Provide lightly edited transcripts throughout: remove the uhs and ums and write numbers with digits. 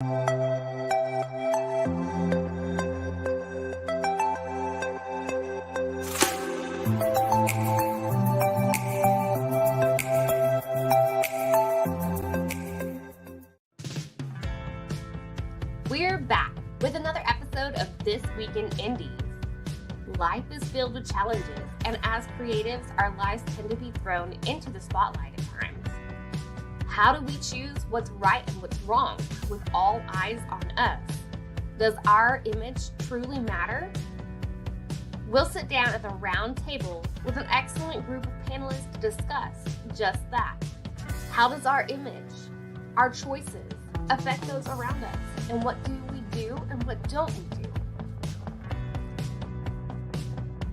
We're back with another episode of This Week in Indies. Life is filled with challenges, and as creatives, our lives tend to be thrown into the spotlight at times. How do we choose what's right and what's wrong with all eyes on us? Does our image truly matter? We'll sit down at the round table with an excellent group of panelists to discuss just that. How does our image, our choices, affect those around us? And what do we do and what don't we do?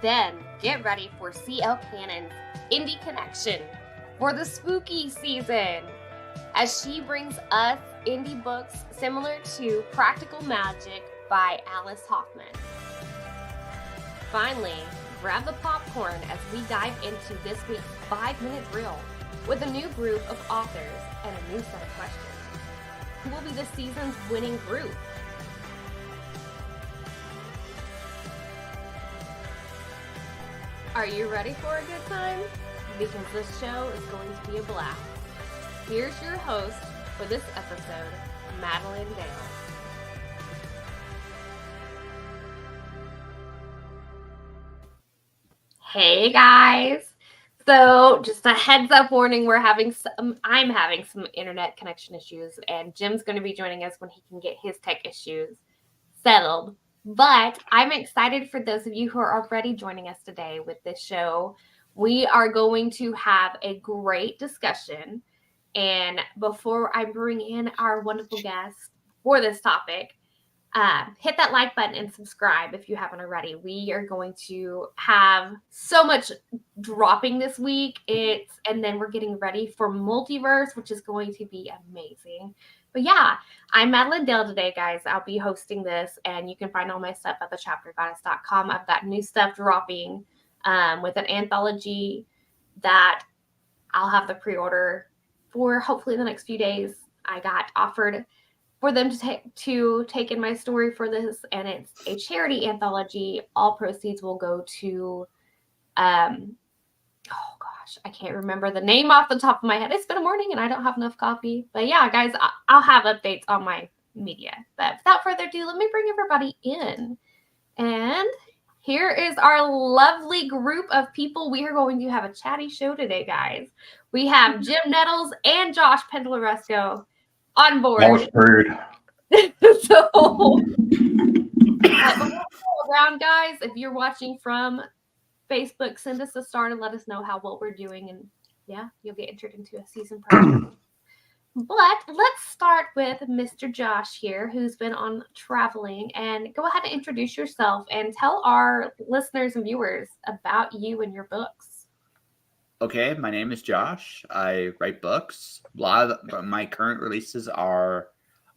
Then get ready for C.L. Cannon's Indie Connection for the spooky season, as she brings us indie books similar to Practical Magic by Alice Hoffman. Finally, grab the popcorn as we dive into this week's 5-minute reel with a new group of authors and a new set of questions. Who will be the season's winning group? Are you ready for a good time? Because this show is going to be a blast. Here's your host for this episode, Madilynn Dale. Hey guys! So just a heads up warning, I'm having some internet connection issues, and Jim's going to be joining us when he can get his tech issues settled. But I'm excited for those of you who are already joining us today with this show. We are going to have a great discussion. And before I bring in our wonderful guest for this topic, hit that like button and subscribe if you haven't already. We are going to have so much dropping this week. And then we're getting ready for Multiverse, which is going to be amazing. But yeah, I'm Madilynn Dale today, guys. I'll be hosting this, and you can find all my stuff at thechaptergoddess.com. I've got new stuff dropping with an anthology that I'll have the pre-order for hopefully the next few days. I got offered for them to take in my story for this, and it's a charity anthology. All proceeds will go to I can't remember the name off the top of my head. It's been a morning and I don't have enough coffee. But yeah, guys, I'll have updates on my media. But without further ado, let me bring everybody in. And here is our lovely group of people. We are going to have a chatty show today, guys. We have Jim Nettles and Josh Panalleresco on board. That was rude. So, around, guys, if you're watching from Facebook, send us a star to let us know what we're doing, and yeah, you'll get entered into a season project. But let's start with Mr. Josh here, who's been on traveling, and go ahead and introduce yourself and tell our listeners and viewers about you and your books. Okay, my name is Josh. I write books. A lot of my current releases are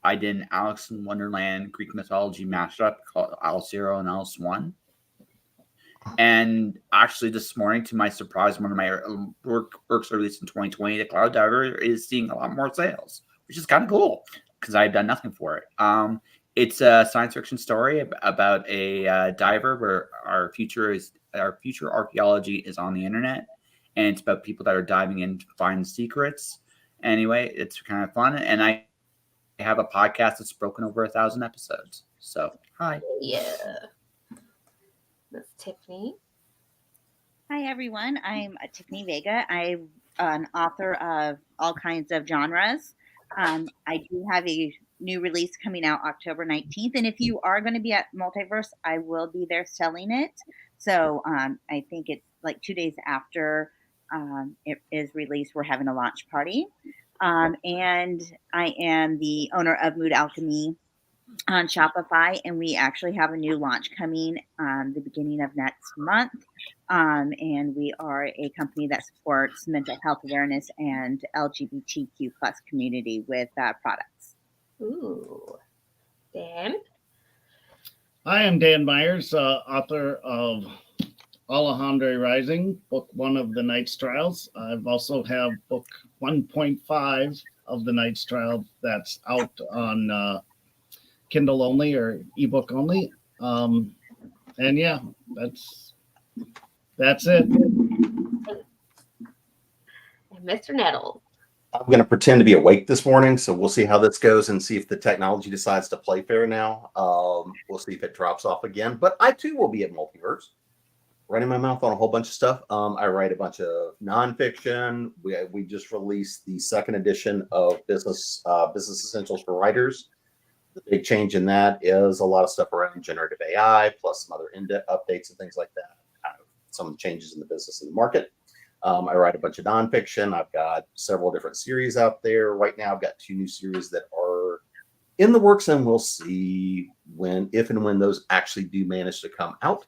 I did an Alice in Wonderland Greek mythology mashup called Alice 0 and Alice 1. And actually, this morning, to my surprise, one of my works released in 2020, The Cloud Diver, is seeing a lot more sales, which is kind of cool because I've done nothing for it. It's a science fiction story about a diver where our future archaeology is on the internet, and it's about people that are diving in to find secrets. Anyway, it's kind of fun, and I have a podcast that's broken over 1,000 episodes. So, hi. Yeah. That's Tiffany. Hi, everyone. I'm Tiffany Vega. I'm an author of all kinds of genres. I do have a new release coming out October 19th. And if you are going to be at Multiverse, I will be there selling it. So I think it's like 2 days after it is released, we're having a launch party. And I am the owner of Mood Alchemy on Shopify, and we actually have a new launch coming the beginning of next month. And we are a company that supports mental health awareness and LGBTQ plus community with products. Ooh. Dan? I am Dan Myers, author of Alejandro Rising, book 1 of the Knight's Trials. I've also have book 1.5 of the Knight's Trial that's out on Kindle only or ebook only. And yeah, that's it. And Mr. Nettles. I'm going to pretend to be awake this morning, so we'll see how this goes and see if the technology decides to play fair now. We'll see if it drops off again. But I too will be at Multiverse, running my mouth on a whole bunch of stuff. I write a bunch of nonfiction. We just released the second edition of Business Essentials for Writers. The big change in that is a lot of stuff around generative AI, plus some other in-depth updates and things like that. Some changes in the business and the market. I write a bunch of nonfiction. I've got several different series out there. Right now, I've got 2 new series that are in the works, and we'll see if and when those actually do manage to come out.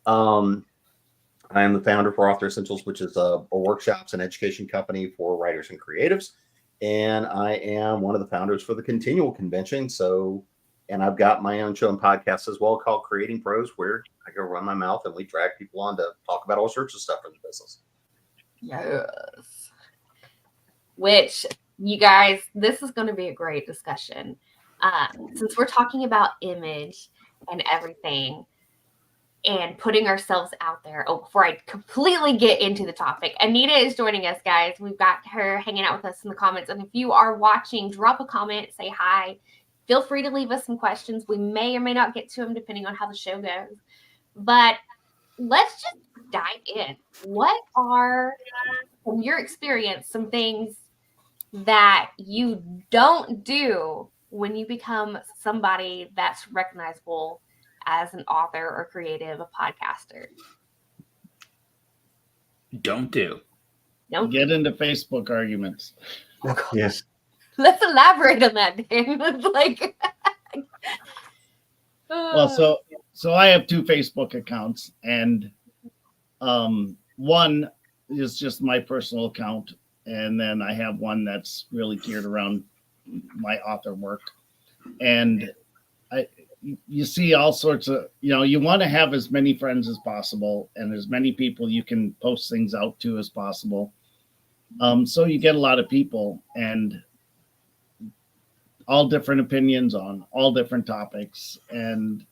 I am the founder for Author Essentials, which is a workshops and education company for writers and creatives. And I am one of the founders for the Continual Convention. And I've got my own show and podcast as well called Creating Pros, where I go run my mouth and we drag people on to talk about all sorts of stuff in the business. Yes. Which, you guys, this is going to be a great discussion. Since we're talking about image and everything and putting ourselves out there. Oh, before I completely get into the topic, Anita is joining us, guys. We've got her hanging out with us in the comments. And if you are watching, drop a comment, say hi. Feel free to leave us some questions. We may or may not get to them depending on how the show goes. But let's just dive in. What are, from your experience, some things that you don't do when you become somebody that's recognizable as an author or creative, a podcaster? Don't Get into Facebook arguments. Yes. Let's elaborate on that, Dan. It's like, Well, so I have 2 Facebook accounts, and one is just my personal account, and then I have one that's really geared around my author work. And you see all sorts of, you want to have as many friends as possible and as many people you can post things out to as possible. So you get a lot of people and all different opinions on all different topics. And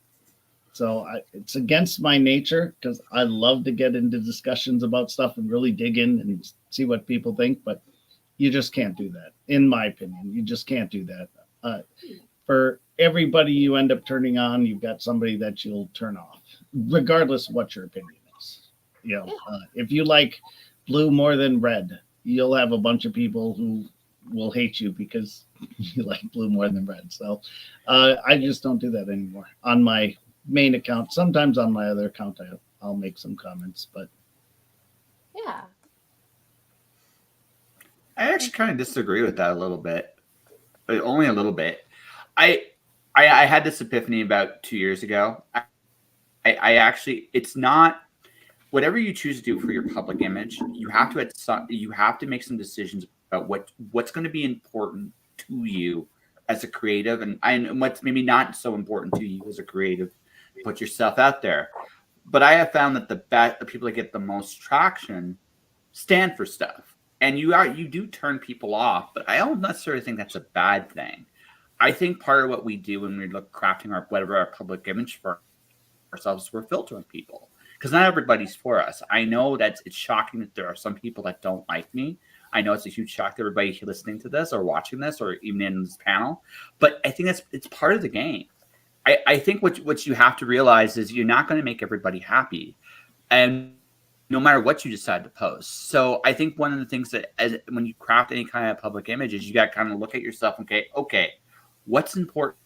so it's against my nature because I love to get into discussions about stuff and really dig in and see what people think. But you just can't do that. In my opinion, you just can't do that. For everybody you end up turning on, you've got somebody that you'll turn off, regardless of what your opinion is. If you like blue more than red, you'll have a bunch of people who will hate you because you like blue more than red. So I just don't do that anymore on my main account. Sometimes on my other account, I'll make some comments, but yeah. I actually kind of disagree with that a little bit, but only a little bit. I had this epiphany about 2 years ago. I actually, it's not whatever you choose to do for your public image. You have to make some decisions about what's going to be important to you as a creative, and what's maybe not so important to you as a creative. Put yourself out there. But I have found that the people that get the most traction stand for stuff, and you do turn people off. But I don't necessarily think that's a bad thing. I think part of what we do when we look crafting our public image for ourselves, we're filtering people because not everybody's for us. I know that it's shocking that there are some people that don't like me. I know it's a huge shock to everybody listening to this or watching this or even in this panel, but I think it's part of the game. I think what you have to realize is you're not going to make everybody happy, and no matter what you decide to post. So I think one of the things that when you craft any kind of public image is you got to kind of look at yourself and okay, what's important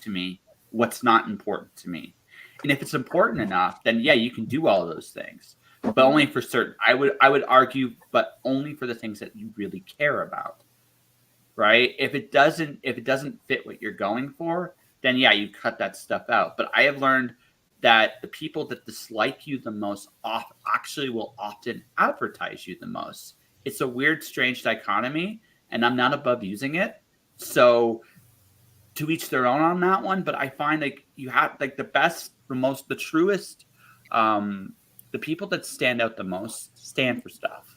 to me? What's not important to me? And if it's important enough, then yeah, you can do all of those things, but only for certain. I would argue, but only for the things that you really care about, right? If it doesn't fit what you're going for, then yeah, you cut that stuff out. But I have learned that the people that dislike you the most actually will often advertise you the most. It's a weird, strange dichotomy, and I'm not above using it. So to each their own on that one. But I find like you have like the best, the truest, the people that stand out the most stand for stuff.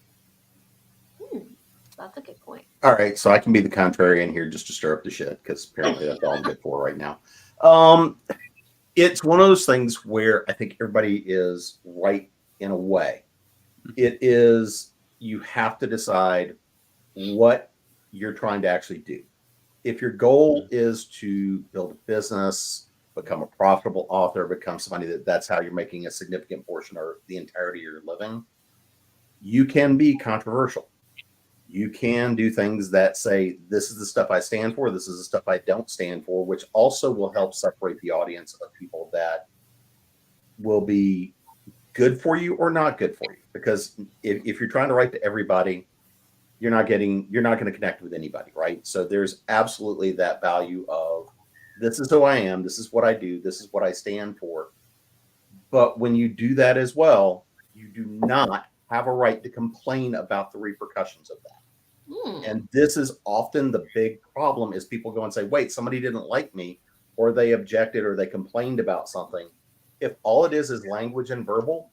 That's a good point. All right, so I can be the contrarian here just to stir up the shit because apparently that's all I'm good for right now. It's one of those things where I think everybody is right in a way. It is, you have to decide what you're trying to actually do. If your goal is to build a business, become a profitable author, become somebody that's how you're making a significant portion or the entirety of your living, you can be controversial. You can do things that say, this is the stuff I stand for, this is the stuff I don't stand for, which also will help separate the audience of people that will be good for you or not good for you. Because if you're trying to write to everybody, you're not going to connect with anybody, right? So there's absolutely that value of, this is who I am, this is what I do, this is what I stand for. But when you do that as well, you do not have a right to complain about the repercussions of that. And this is often the big problem, is people go and say, wait, somebody didn't like me, or they objected, or they complained about something. If all it is language and verbal,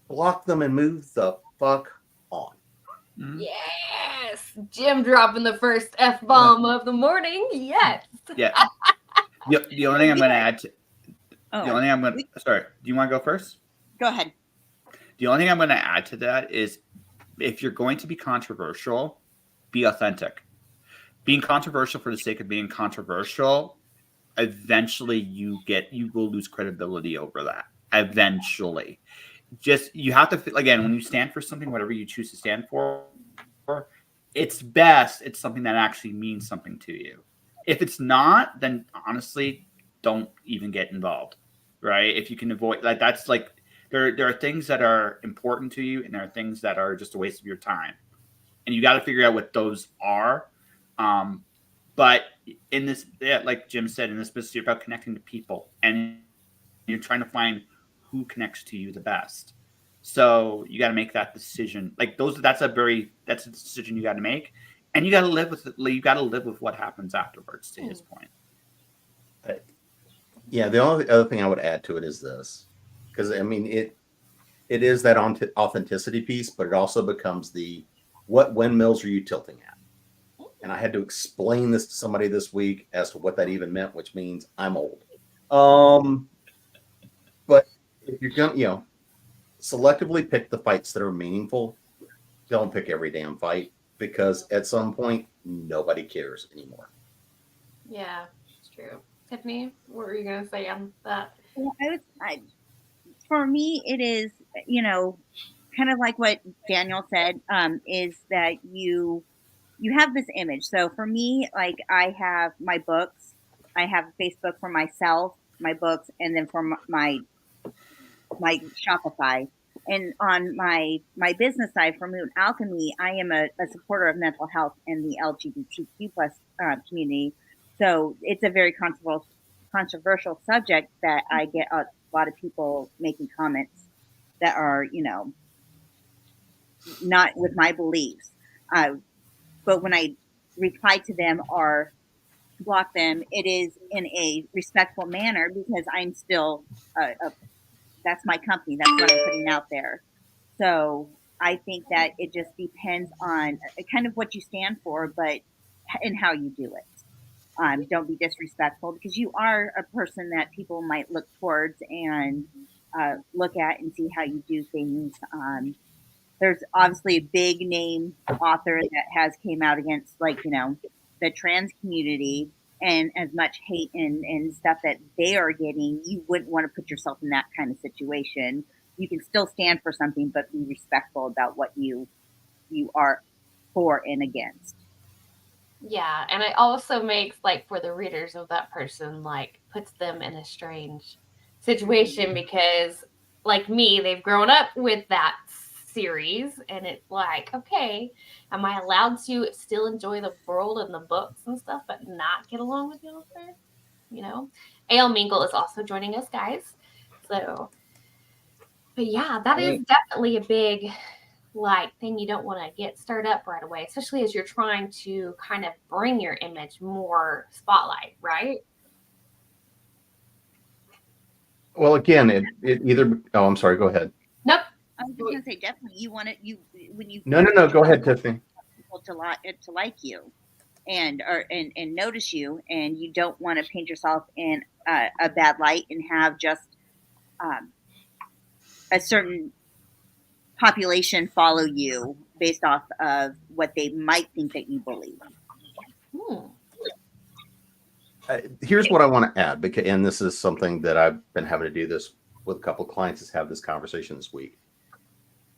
block them and move the fuck on. Yes, Jim dropping the first F-bomb of the morning. Yes. Yeah. The only thing I'm going to add to, sorry, do you want to go first? Go ahead. The only thing I'm going to add to that is, if you're going to be controversial, be authentic. Being controversial for the sake of being controversial, eventually you will lose credibility over that. Eventually. Just, you have to, again, when you stand for something, whatever you choose to stand for, it's something that actually means something to you. If it's not, then honestly, don't even get involved, right? If you can avoid, like, that's like, there are things that are important to you, and there are things that are just a waste of your time, and you got to figure out what those are. But in this, like Jim said, in this business, you're about connecting to people, and you're trying to find who connects to you the best. So you got to make that decision. Like that's a decision you got to make, and you got to live with it. You got to live with what happens afterwards. To his point. Yeah, the only other thing I would add to it is this, because I mean it is that authenticity piece, but it also becomes the, what windmills are you tilting at? And I had to explain this to somebody this week as to what that even meant, which means I'm old. But if you're going, selectively pick the fights that are meaningful. Don't pick every damn fight, because at some point nobody cares anymore. Yeah, it's true. Tiffany, what were you gonna say on that? Well, for me, it is, kind of like what Daniel said, is that you have this image. So for me, like, I have my books, I have Facebook for myself, my books, and then for my Shopify. And on my business side, for Moon Alchemy, I am a supporter of mental health and the LGBTQ plus community. So it's a very controversial subject that I get a lot of people making comments that are, not with my beliefs. But when I reply to them or block them, it is in a respectful manner, because I'm still that's my company. That's what I'm putting out there. So I think that it just depends on kind of what you stand for, but and how you do it. Don't be disrespectful, because you are a person that people might look towards and look at and see how you do things. There's obviously a big name author that has came out against, like, the trans community, and as much hate and stuff that they are getting, you wouldn't want to put yourself in that kind of situation. You can still stand for something, but be respectful about what you are for and against. Yeah, and it also makes, like, for the readers of that person, like, puts them in a strange situation, because, like me, they've grown up with that series, and it's like, okay, am I allowed to still enjoy the world and the books and stuff, but not get along with the author? Ale Mingle is also joining us, guys. So, but yeah, that is definitely a big, like, thing you don't want to get stirred up right away, especially as you're trying to kind of bring your image more spotlight, right? Well, again, it either. Oh, I'm sorry. Go ahead. Nope. I was just gonna say, definitely, you want it. When you No. Go ahead, Tiffany. people to like you and notice you, and you don't want to paint yourself in a bad light and have just a certain population follow you based off of what they might think that you believe. Here's what I want to add, because, and this is something that I've been having to do this with a couple of clients, is have this conversation this week.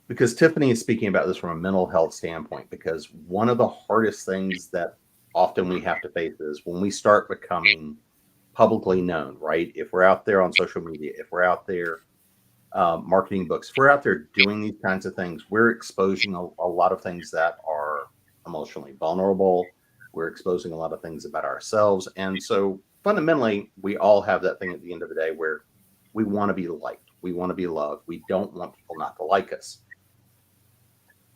Because Tiffany is speaking about this from a mental health standpoint, because one of the hardest things that often we have to face is when we start becoming publicly known, right? If we're out there on social media, if we're out there marketing books, if we're out there doing these kinds of things, we're exposing a lot of things that are emotionally vulnerable. We're exposing a lot of things about ourselves. And so fundamentally, we all have that thing at the end of the day where we want to be liked. We want to be loved. We don't want people not to like us.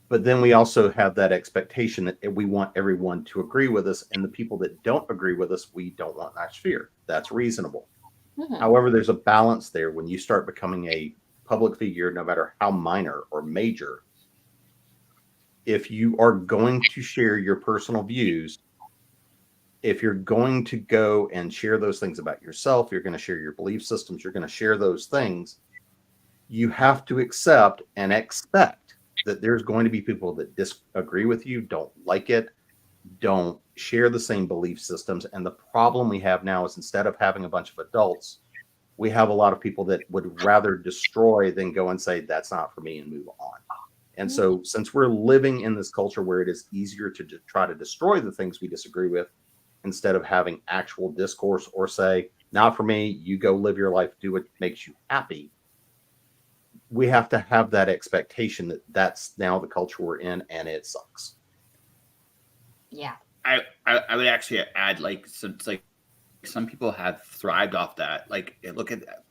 But then we also have that expectation that we want everyone to agree with us. And the people that don't agree with us, we don't want that sphere. That's reasonable. However, there's a balance there when you start becoming a public figure, no matter how minor or major. If you are going to share your personal views, if you're going to go and share those things about yourself, you're going to share your belief systems, you're going to share those things, you have to accept and expect that there's going to be people that disagree with you, don't like it, don't share the same belief systems. And the problem we have now is, instead of having a bunch of adults, we have a lot of people that would rather destroy than go and say, that's not for me, and move on. And so since we're living in this culture where it is easier to try to destroy the things we disagree with, instead of having actual discourse or say, not for me, you go live your life, do what makes you happy, we have to have that expectation that that's now the culture we're in, and it sucks. Yeah. I would actually add, like, since like some people have thrived off that. Like, look at that.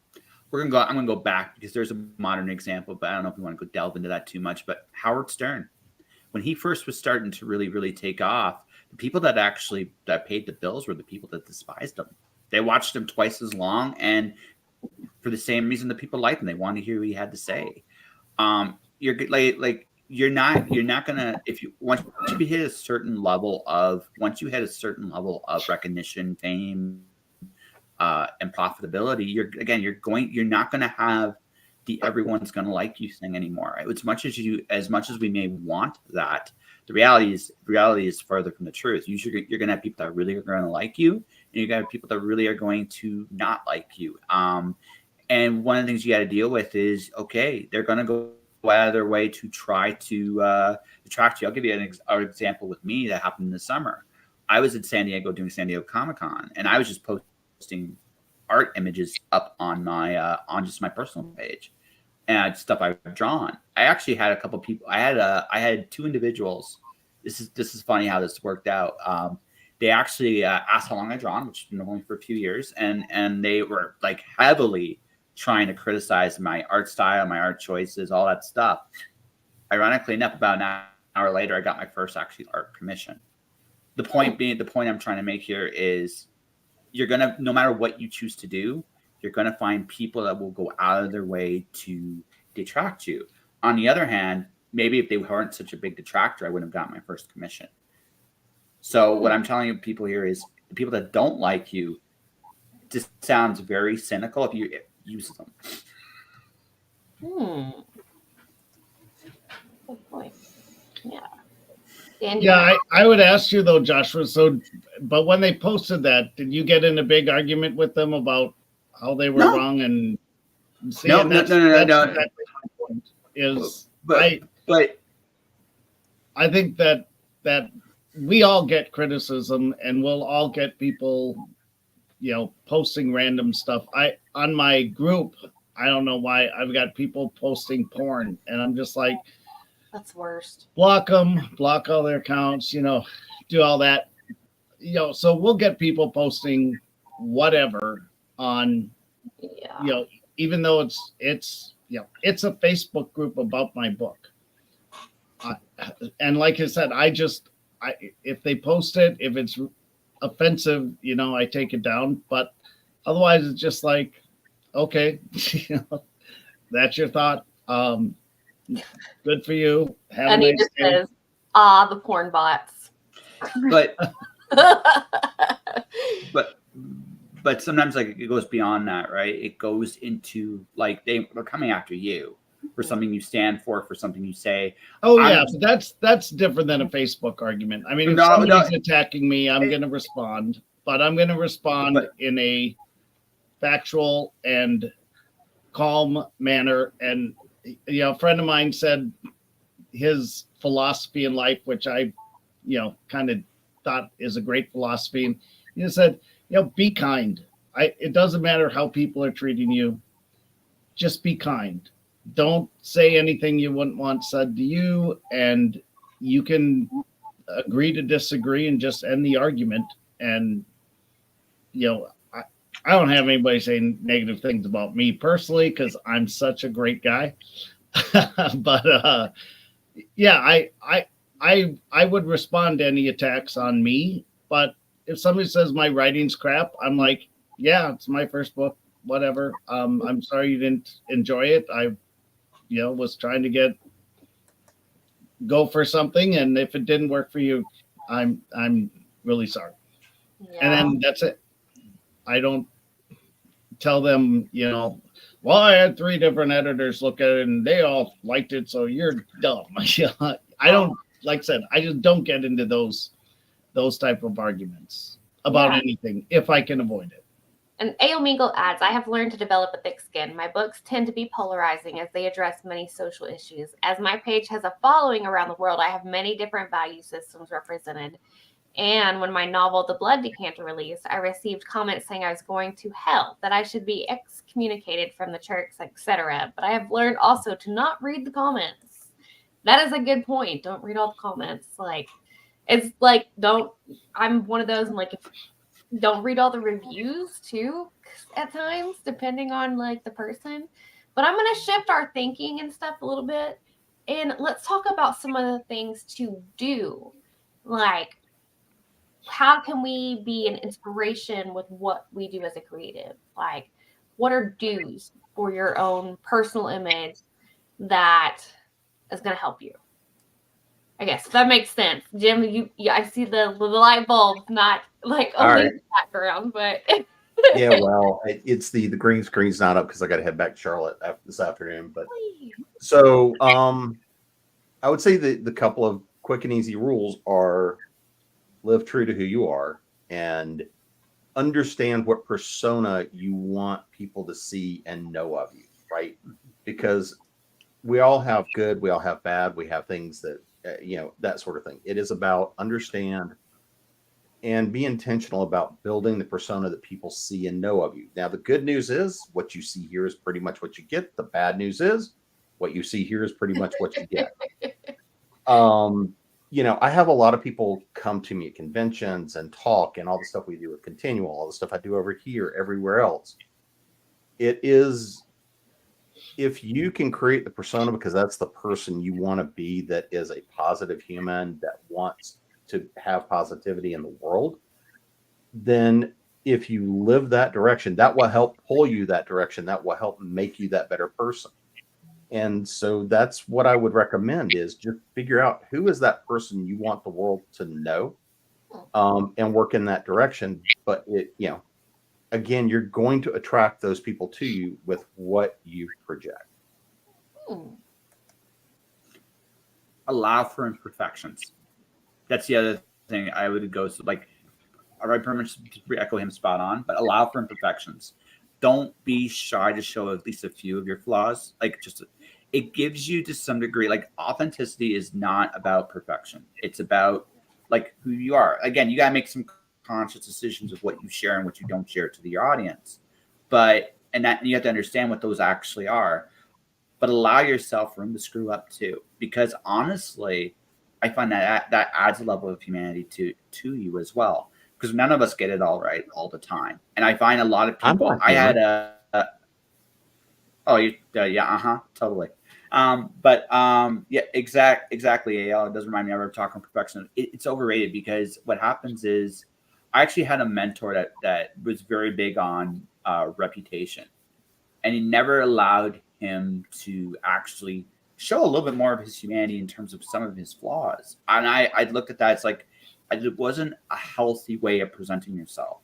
I'm gonna go back because there's a modern example, but I don't know if we want to go delve into that too much. But Howard Stern, when he first was starting to really take off, the people that paid the bills were the people that despised him. They watched him twice as long, and for the same reason that people liked him, they wanted to hear what he had to say. You're not gonna, once you hit a certain level of recognition, fame, and profitability, you're not gonna have the everyone's gonna like you thing anymore. As much as we may want that, the reality is further from the truth. Usually you're gonna have people that really are gonna like you, and you're gonna have people that really are going to not like you. And one of the things you got to deal with is, okay, they're going to go out of their way to try to attract you. I'll give you an example with me that happened in the summer. I was in San Diego doing San Diego Comic-Con, and I was just posting art images up on my on just my personal page and stuff I've drawn. I actually had a couple people. I had two individuals. This is funny how this worked out. They actually asked how long I'd drawn, which has been only for a few years, and they were like heavily trying to criticize my art style, my art choices, all that stuff. Ironically enough, about an hour later, I got my first actually art commission. The point I'm trying to make here is, you're gonna, no matter what you choose to do, you're gonna find people that will go out of their way to detract you. On the other hand, maybe if they weren't such a big detractor, I wouldn't have got my first commission. So what I'm telling you people here is, the people that don't like you, just sounds very cynical if you use them. Good point. Yeah. Dan, Yeah, I would ask you though, Joshua. So, but when they posted that, did you get in a big argument with them about how they were wrong? And see, No. Exactly my point is, I think that we all get criticism, and we'll all get people, posting random stuff. On my group, I don't know why, I've got people posting porn, and I'm just like, that's worst. Block them, block all their accounts, do all that. So we'll get people posting whatever on, even though it's a Facebook group about my book. And like I said, if they post it, if it's offensive, I take it down. But otherwise, it's just like, okay, that's your thought. Good for you. Have and a he nice just day. says, The porn bots. But but sometimes like it goes beyond that, right? It goes into like they're coming after you for something you stand for something you say. Oh yeah, that's different than a Facebook argument. I mean, if somebody's attacking me, I'm going to respond, but I'm going to respond in a factual and calm manner. And a friend of mine said his philosophy in life, which I kind of thought is a great philosophy, and he said, be kind. It doesn't matter how people are treating you, just be kind. Don't say anything you wouldn't want said to you, and you can agree to disagree and just end the argument. And I don't have anybody saying negative things about me personally because I'm such a great guy. But yeah, I would respond to any attacks on me. But if somebody says my writing's crap, I'm like, yeah, it's my first book, whatever. I'm sorry you didn't enjoy it. I was trying to go for something, and if it didn't work for you, I'm really sorry. Yeah. And then that's it. I don't tell them, well, I had 3 different editors look at it and they all liked it, so you're dumb. I don't, like I said, I just don't get into those type of arguments about anything if I can avoid it. And A.O. Mingle adds, I have learned to develop a thick skin. My books tend to be polarizing as they address many social issues. As my page has a following around the world, I have many different value systems represented. And when my novel, The Blood Decanter, released, I received comments saying I was going to hell, that I should be excommunicated from the church, etc. But I have learned also to not read the comments. That is a good point. Don't read all the comments. It's like, I'm one of those, I'm like, don't read all the reviews too at times, depending on the person. But I'm going to shift our thinking and stuff a little bit. And let's talk about some of the things to do. How can we be an inspiration with what we do as a creative? What are do's for your own personal image that is going to help you? I guess if that makes sense. Jim, I see the light bulb, not only the background, but yeah, well, it's the green screen's not up because I got to head back to Charlotte this afternoon. But so I would say the couple of quick and easy rules are: live true to who you are and understand what persona you want people to see and know of you, right? Because we all have good, we all have bad, we have things that, that sort of thing. It is about understand and be intentional about building the persona that people see and know of you. Now, the good news is what you see here is pretty much what you get. The bad news is what you see here is pretty much what you get. I have a lot of people come to me at conventions and talk and all the stuff we do with Continual, all the stuff I do over here, everywhere else. It is, if you can create the persona because that's the person you want to be, that is a positive human that wants to have positivity in the world, then if you live that direction, that will help pull you that direction. That will help make you that better person. And so that's what I would recommend, is just figure out who is that person you want the world to know, and work in that direction. But again, you're going to attract those people to you with what you project. Allow for imperfections. That's the other thing I would go to. I pretty much echo him spot on, but allow for imperfections. Don't be shy to show at least a few of your flaws. It gives you to some degree, authenticity is not about perfection. It's about who you are. Again, you got to make some conscious decisions of what you share and what you don't share to the audience. And you have to understand what those actually are, but allow yourself room to screw up too. Because honestly, I find that adds a level of humanity to you as well. Because none of us get it all right all the time. And I find a lot of people, totally. Yeah, exactly. AL, it does remind me of talking perfection. It's overrated because what happens is I actually had a mentor that was very big on reputation, and he never allowed him to actually show a little bit more of his humanity in terms of some of his flaws. And I looked at that. It's like, it wasn't a healthy way of presenting yourself.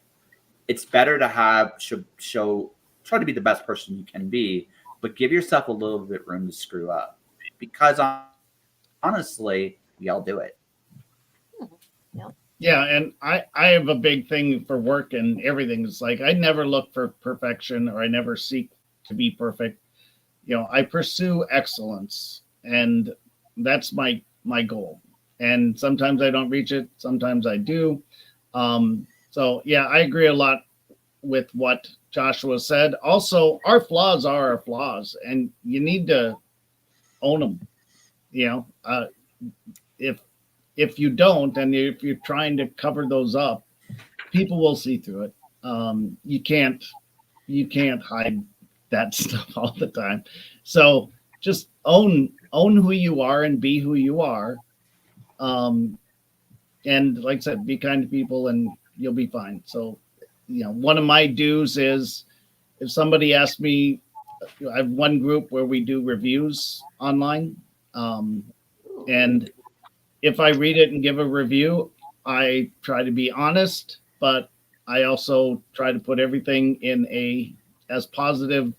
It's better to have try to be the best person you can be, but give yourself a little bit room to screw up, because honestly, we all do it. Yeah, and I have a big thing for work and everything. It's like I never look for perfection, or I never seek to be perfect. I pursue excellence, and that's my goal. And sometimes I don't reach it, sometimes I do. So yeah, I agree a lot with what Joshua said. Also, our flaws are our flaws, and you need to own them. If you don't, and if you're trying to cover those up, people will see through it. You can't hide that stuff all the time. So just own who you are and be who you are. And like I said, be kind to people and you'll be fine. So, one of my do's is, if somebody asks me, I have one group where we do reviews online. And if I read it and give a review, I try to be honest, but I also try to put everything in as positive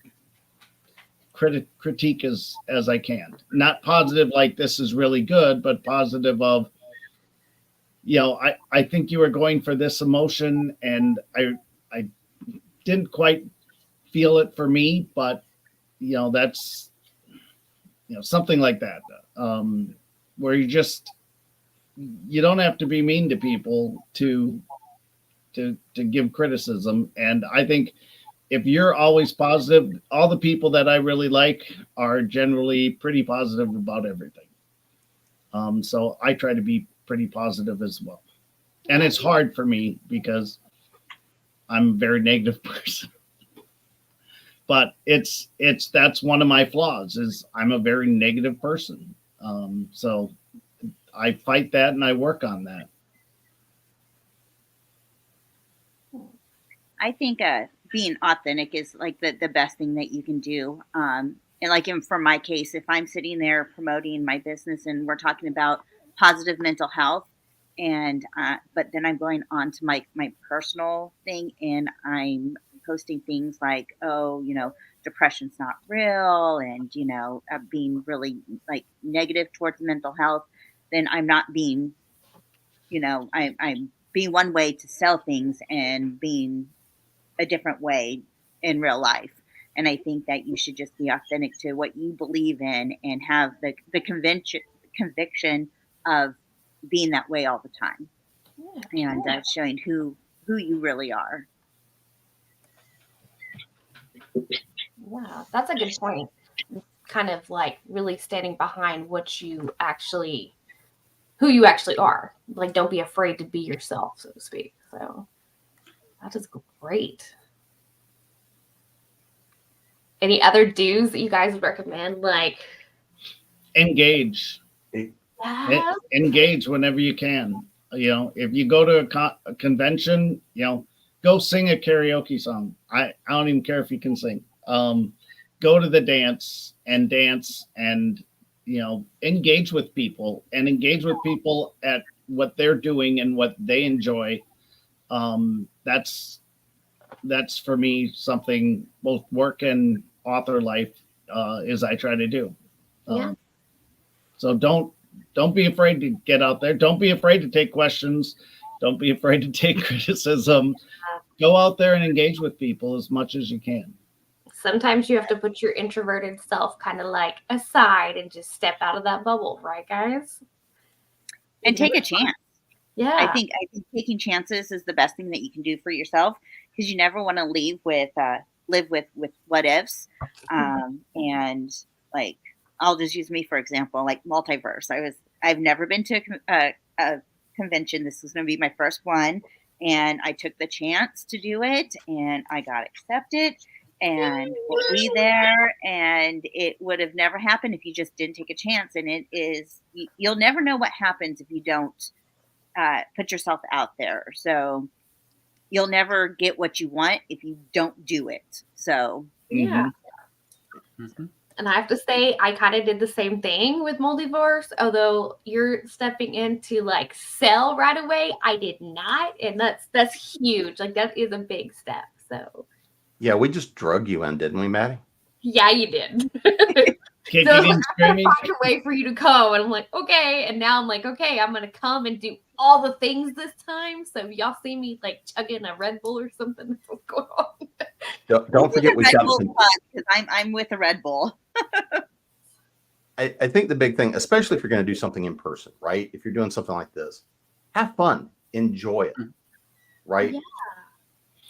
critique as I can. Not positive like this is really good, but positive of, I think you were going for this emotion, and I didn't quite feel it for me, but that's something like that, where you don't have to be mean to people to give criticism. And I think if you're always positive, all the people that I really like are generally pretty positive about everything. So I try to be pretty positive as well. And it's hard for me because I'm a very negative person. But that's one of my flaws, is I'm a very negative person. So I fight that and I work on that. I think being authentic is like the best thing that you can do. And like for my case, if I'm sitting there promoting my business and we're talking about positive mental health, and but then I'm going on to my personal thing, and I'm posting things like, oh, depression's not real, and being really like negative towards mental health, then I'm not being, I'm being one way to sell things and being a different way in real life. And I think that you should just be authentic to what you believe in and have the conviction of being that way all the time, and showing who you really are. Wow, that's a good point. Kind of like really standing behind who you actually are. Like, don't be afraid to be yourself, so to speak. So that is great. Any other do's that you guys would recommend? Like, engage whenever you can. If you go to a convention, go sing a karaoke song. I don't even care if you can sing. Go to the dance and engage with people, and engage with people at what they're doing and what they enjoy. That's for me something both work and author life is I try to do. So don't be afraid to get out there. Don't be afraid to take questions. Don't be afraid to take criticism. Go out there and engage with people as much as you can. Sometimes you have to put your introverted self kind of like aside and just step out of that bubble, right, guys? And take a chance. Yeah. I think taking chances is the best thing that you can do for yourself, because you never want to live with what ifs. And like, I'll just use me for example, like multiverse. I've never been to a convention. This was going to be my first one, and I took the chance to do it, and I got accepted, and we'll be there. And it would have never happened if you just didn't take a chance. And you'll never know what happens if you don't put yourself out there. So you'll never get what you want if you don't do it. So yeah. Mm-hmm. And I have to say, I kind of did the same thing with Multiverse, although you're stepping into like sell right away. I did not. And that's huge. Like that is a big step. So Yeah, we just drug you in, didn't we, Maddie? yeah, you did. Kicking So and I had screaming. to find a way for you to come. And I'm like, okay. And now I'm like, okay, I'm going to come and do all the things this time. So if y'all see me like chugging a Red Bull or something, that's what's going on. Don't forget we've Red got Bull's some. fun because I'm with a Red Bull. I think the big thing, especially if you're going to do something in person, right? If you're doing something like this, have fun, enjoy it, right? Yeah.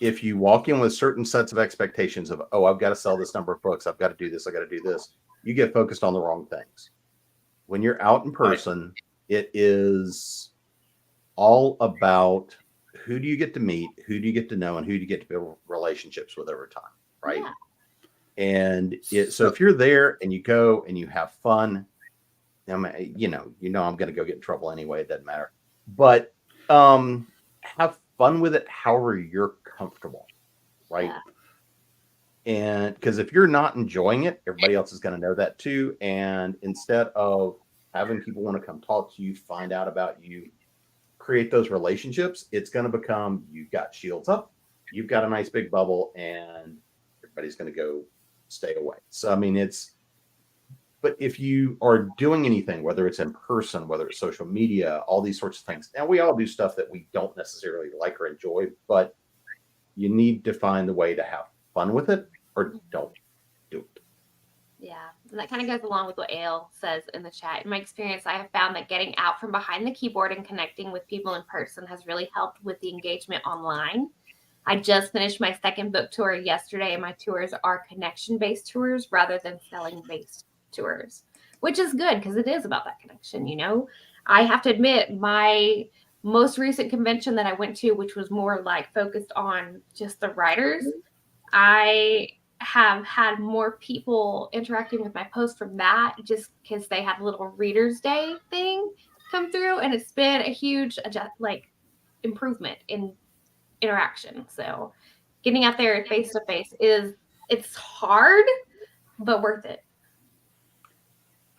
If you walk in with certain sets of expectations of, oh, I've got to sell this number of books, I've got to do this, I got to do this, you get focused on the wrong things. When you're out in person, it it is all about who do you get to meet, who do you get to know, and who do you get to build relationships with over time, right? Yeah. And so if you're there and you go and you have fun, I mean, you know I'm going to go get in trouble anyway. It doesn't matter. But have fun with it however you're comfortable, right? Yeah. And because if you're not enjoying it, everybody else is going to know that too. And instead of having people want to come talk to you, find out about you, create those relationships, it's going to become you've got shields up, you've got a nice big bubble, and everybody's going to go stay away. So, I mean, but if you are doing anything, whether it's in person, whether it's social media, all these sorts of things, and we all do stuff that we don't necessarily like or enjoy, but you need to find the way to have fun with it or don't do it. Yeah, and that kind of goes along with what Ale says in the chat. In my experience, I have found that getting out from behind the keyboard and connecting with people in person has really helped with the engagement online. I just finished my second book tour yesterday, and my tours are connection-based tours rather than selling-based tours, which is good because it is about that connection, you know? I have to admit, my most recent convention that I went to, which was more like focused on just the writers, I have had more people interacting with my post from that just because they had a little Reader's Day thing come through, and it's been a huge improvement in interaction. So getting out there face to face it's hard but worth it.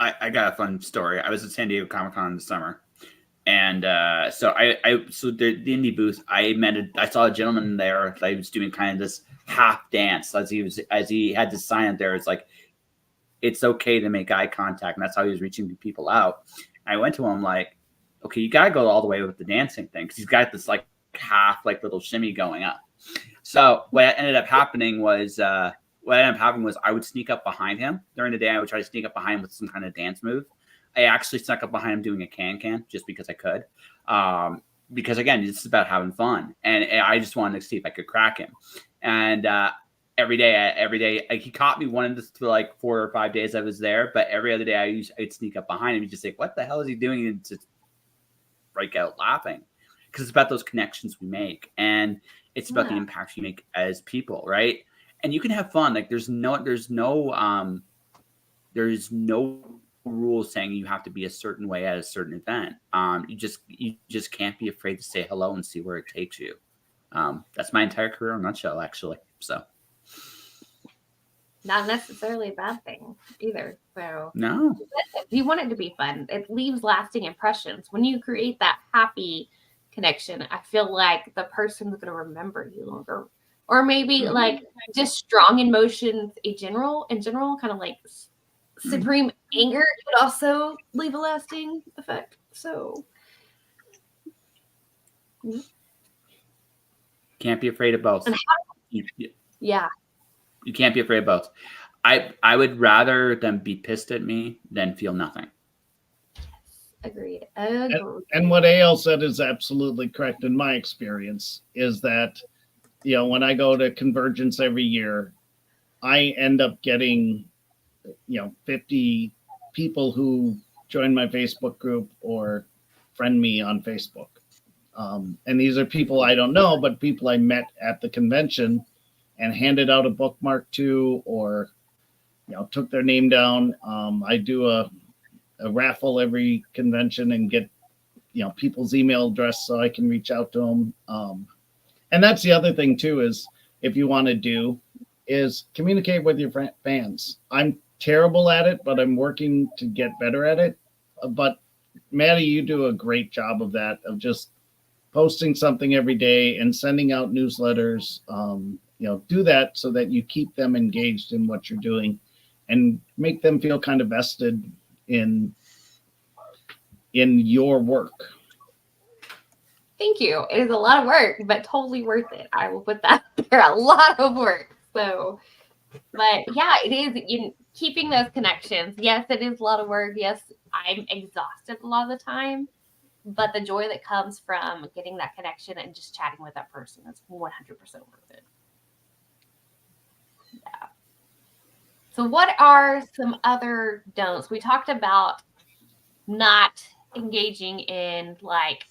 I got a fun story. I was at San Diego Comic-Con in the summer, and so the indie booth, I saw a gentleman there that was doing kind of this half dance as he had this sign up there. It's like, it's okay to make eye contact, and that's how he was reaching people out. And I went to him like, okay, you gotta go all the way with the dancing thing, because he's got this like half like little shimmy going up. So what ended up happening was I would sneak up behind him during the day. I would try to sneak up behind him with some kind of dance move. I actually snuck up behind him doing a can just because I could. Because again, it's about having fun, and I just wanted to see if I could crack him. And every day, like, he caught me one of the like 4 or 5 days I was there, but every other day I'd sneak up behind him and just say, "What the hell is he doing?" And just break out laughing, because it's about those connections we make, and it's about the impact you make as people, right? And you can have fun. Like there's no rules saying you have to be a certain way at a certain event. You just can't be afraid to say hello and see where it takes you. That's my entire career in a nutshell, actually. So not necessarily a bad thing either. So no, you want it to be fun. It leaves lasting impressions. When you create that happy connection, I feel like the person's going to remember you longer. Or maybe like just strong emotions in general, kind of like supreme anger could also leave a lasting effect. So can't be afraid of both. Yeah. You can't be afraid of both. I would rather them be pissed at me than feel nothing. Agreed. And what AL said is absolutely correct in my experience, is that, you know, when I go to Convergence every year, I end up getting, 50 people who join my Facebook group or friend me on Facebook. And these are people I don't know, but people I met at the convention and handed out a bookmark to, or, took their name down. I do a raffle every convention and get, people's email address so I can reach out to them. And that's the other thing too, is if you want to is communicate with your fans. I'm terrible at it, but I'm working to get better at it. But Maddie, you do a great job of that, of just posting something every day and sending out newsletters. Do that so that you keep them engaged in what you're doing and make them feel kind of vested in your work. Thank you. It is a lot of work, but totally worth it. I will put that there. A lot of work. So, but yeah, it is keeping those connections. Yes, it is a lot of work. Yes, I'm exhausted a lot of the time, but the joy that comes from getting that connection and just chatting with that person is 100% worth it. Yeah. So what are some other don'ts? We talked about not engaging in like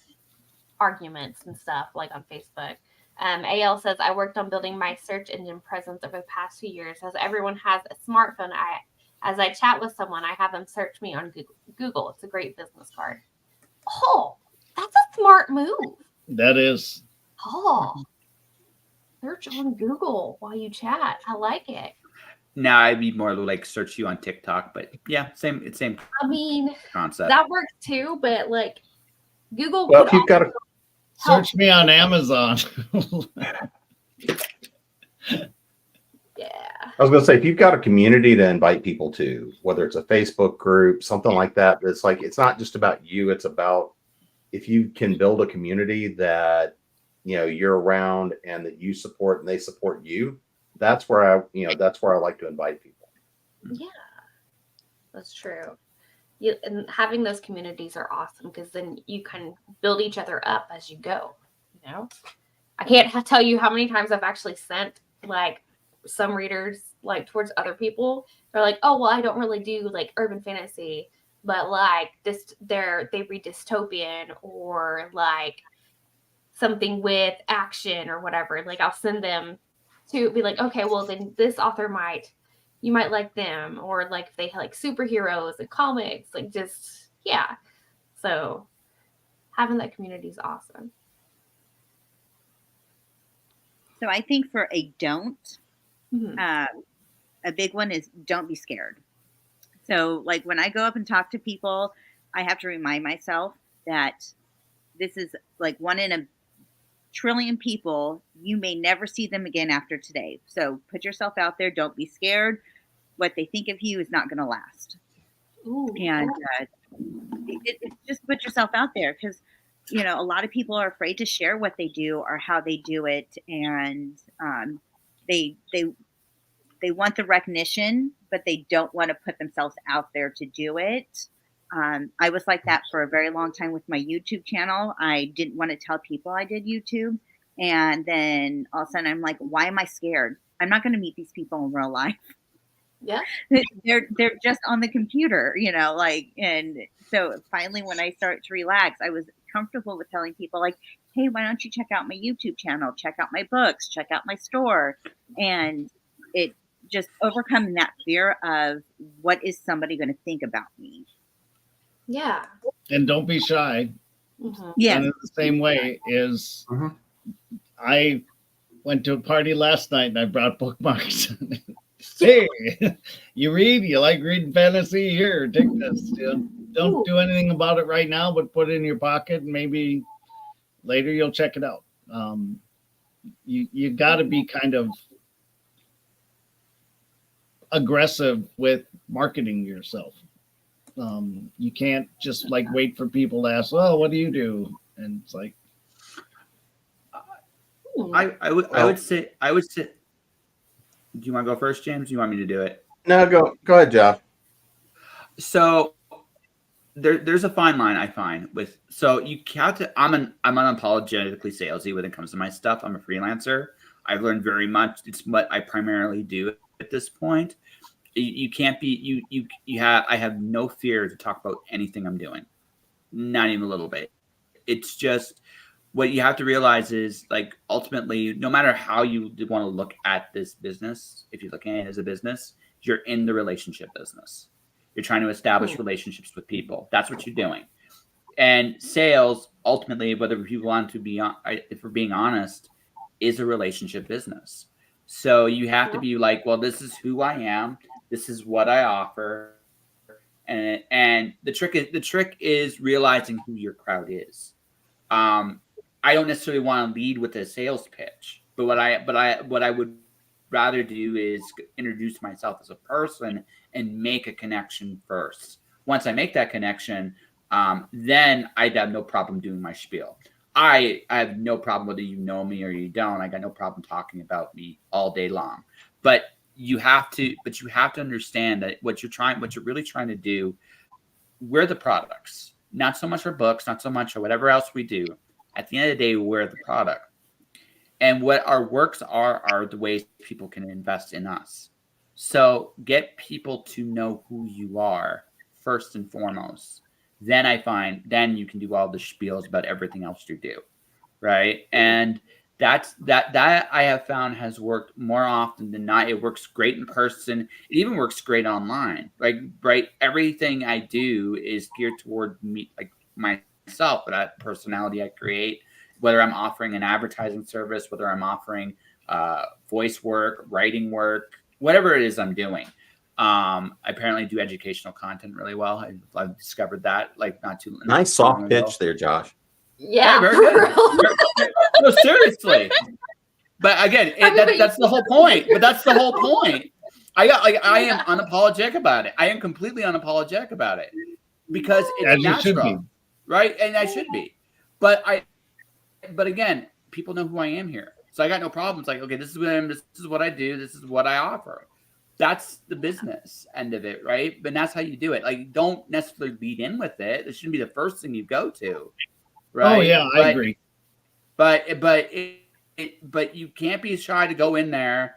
arguments and stuff like on Facebook. AL says, I worked on building my search engine presence over the past few years. As everyone has a smartphone, as I chat with someone, I have them search me on Google. It's a great business card. Oh, that's a smart move. That is. Oh, search on Google while you chat. I like it. Now I'd be more like search you on TikTok, but yeah, same. I mean, concept. That works too, but like Google. Well, if you've got to search me on Amazon. Yeah. I was going to say, if you've got a community to invite people to, whether it's a Facebook group, something like that, that's like, it's not just about you. It's about if you can build a community that, you're around and that you support and they support you. That's where I like to invite people. Yeah, that's true. And having those communities are awesome because then you can build each other up as you go. I can't tell you how many times I've actually sent like some readers like towards other people. They're like, oh, well, I don't really do like urban fantasy, but like this, they read dystopian or like something with action or whatever. Like I'll send them to be like, okay, well then this author you might like them, or like if they like superheroes and comics, like just yeah. So having that community is awesome. So I think for a don't, a big one is don't be scared. So like when I go up and talk to people, I have to remind myself that this is like 1 in a trillion people. You may never see them again after today. So put yourself out there. Don't be scared. What they think of you is not going to last. Ooh, and just put yourself out there because, a lot of people are afraid to share what they do or how they do it. And they want the recognition, but they don't want to put themselves out there to do it. I was like that for a very long time with my YouTube channel. I didn't want to tell people I did YouTube. And then all of a sudden I'm like, why am I scared? I'm not going to meet these people in real life. Yeah. They're just on the computer, and so finally when I started to relax, I was comfortable with telling people like, hey, why don't you check out my YouTube channel, check out my books, check out my store. And it just overcoming that fear of what is somebody going to think about me. Yeah. And don't be shy. Mm-hmm. Yeah. And in the same way is I went to a party last night and I brought bookmarks. Hey, you read? You like reading fantasy? Here, take this. Don't do anything about it right now, but put it in your pocket and maybe later you'll check it out. You got to be kind of aggressive with marketing yourself. You can't just like wait for people to ask, well, what do you do? And it's like, I would say. Do you want to go first, James? Do you want me to do it? No, go ahead, Jeff. So there's a fine line I find with. So you have to. I'm unapologetically salesy when it comes to my stuff. I'm a freelancer. I've learned very much. It's what I primarily do at this point. You can't be I have no fear to talk about anything I'm doing, not even a little bit. It's just what you have to realize is like ultimately, no matter how you want to look at this business, if you're looking at it as a business, you're in the relationship business. You're trying to establish relationships with people. That's what you're doing. And sales, ultimately, whether people want to be, if we're being honest, is a relationship business. So you have to be like, well, this is who I am. This is what I offer. And the trick is realizing who your crowd is. I don't necessarily want to lead with a sales pitch, but what I would rather do is introduce myself as a person and make a connection first. Once I make that connection, then I'd have no problem doing my spiel. I have no problem whether you know me or you don't. I got no problem talking about me all day long. But you have to understand that what you're really trying to do, we're the products. Not so much our books, not so much or whatever else we do. At the end of the day, we're the product. And what our works are the ways people can invest in us. So get people to know who you are first and foremost. Then you can do all the spiels about everything else you do. Right. And that I have found has worked more often than not. It works great in person. It even works great online. Right. Everything I do is geared toward me, like myself, that personality I create, whether I'm offering an advertising service, whether I'm offering voice work, writing work, whatever it is I'm doing. I apparently do educational content really well. I've discovered that not too nice soft pitch there, Josh. Yeah, very good. No, seriously. But again, that's the whole point. But that's the whole point. I am unapologetic about it. I am completely unapologetic about it because it's natural, right? And I should be. But again, people know who I am here, so I got no problems. Like, okay, this is what I am. This is what I do. This is what I offer. That's the business end of it, right? But that's how you do it. Like, don't necessarily lead in with it. It shouldn't be the first thing you go to. Right? Oh yeah, I agree. But you can't be shy to go in there.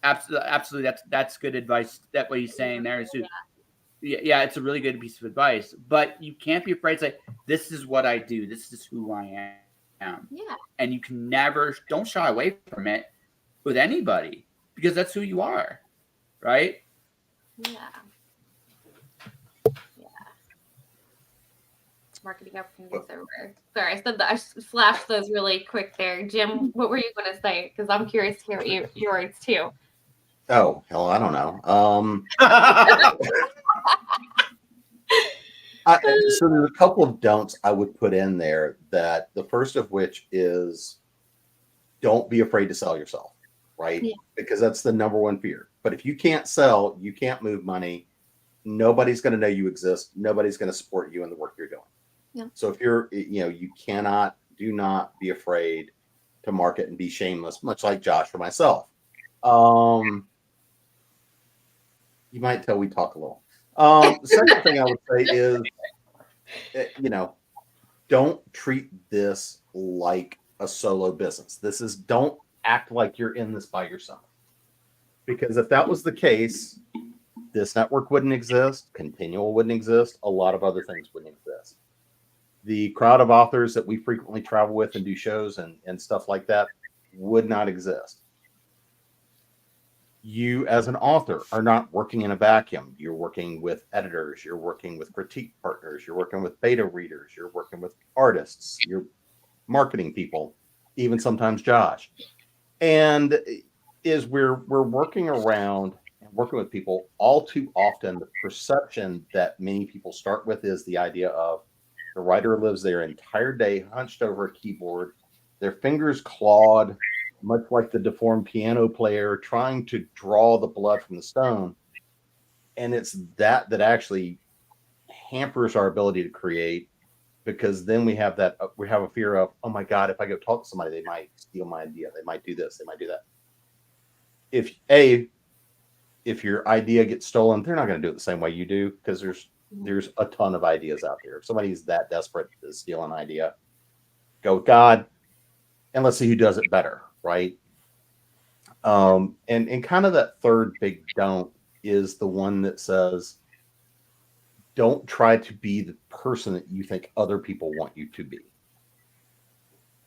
Absolutely, that's good advice. That what he's saying there is, yeah, it's a really good piece of advice. But you can't be afraid to say, "This is what I do. This is who I am." Yeah. And you can don't shy away from it with anybody because that's who you are, right? Yeah. Marketing opportunities everywhere. Sorry, I said that. I slashed those really quick there. Jim, what were you going to say? Because I'm curious to hear yours too. Oh, hell, I don't know. So there's a couple of don'ts I would put in there. That the first of which is, don't be afraid to sell yourself, right? Yeah. Because that's the number one fear. But if you can't sell, you can't move money. Nobody's going to know you exist. Nobody's going to support you in the work you're doing. Yeah. So if you're, you do not be afraid to market and be shameless, much like Josh or myself. You might tell we talk a little. The second thing I would say is, don't treat this like a solo business. Don't act like you're in this by yourself. Because if that was the case, this network wouldn't exist, Continual wouldn't exist, a lot of other things wouldn't exist. The crowd of authors that we frequently travel with and do shows and stuff like that would not exist. You, as an author, are not working in a vacuum. You're working with editors, you're working with critique partners, you're working with beta readers, you're working with artists, you're marketing people, even sometimes Josh. And we're working around and working with people, all too often the perception that many people start with is the idea of the writer lives their entire day hunched over a keyboard, their fingers clawed, much like the deformed piano player trying to draw the blood from the stone. And it's that actually hampers our ability to create, because then we have a fear of, oh my God, if I go talk to somebody, they might steal my idea. They might do this. They might do that. If your idea gets stolen, they're not going to do it the same way you do, because there's a ton of ideas out there. If somebody's that desperate to steal an idea, go with God, and let's see who does it better, right? And kind of that third big don't is the one that says, don't try to be the person that you think other people want you to be.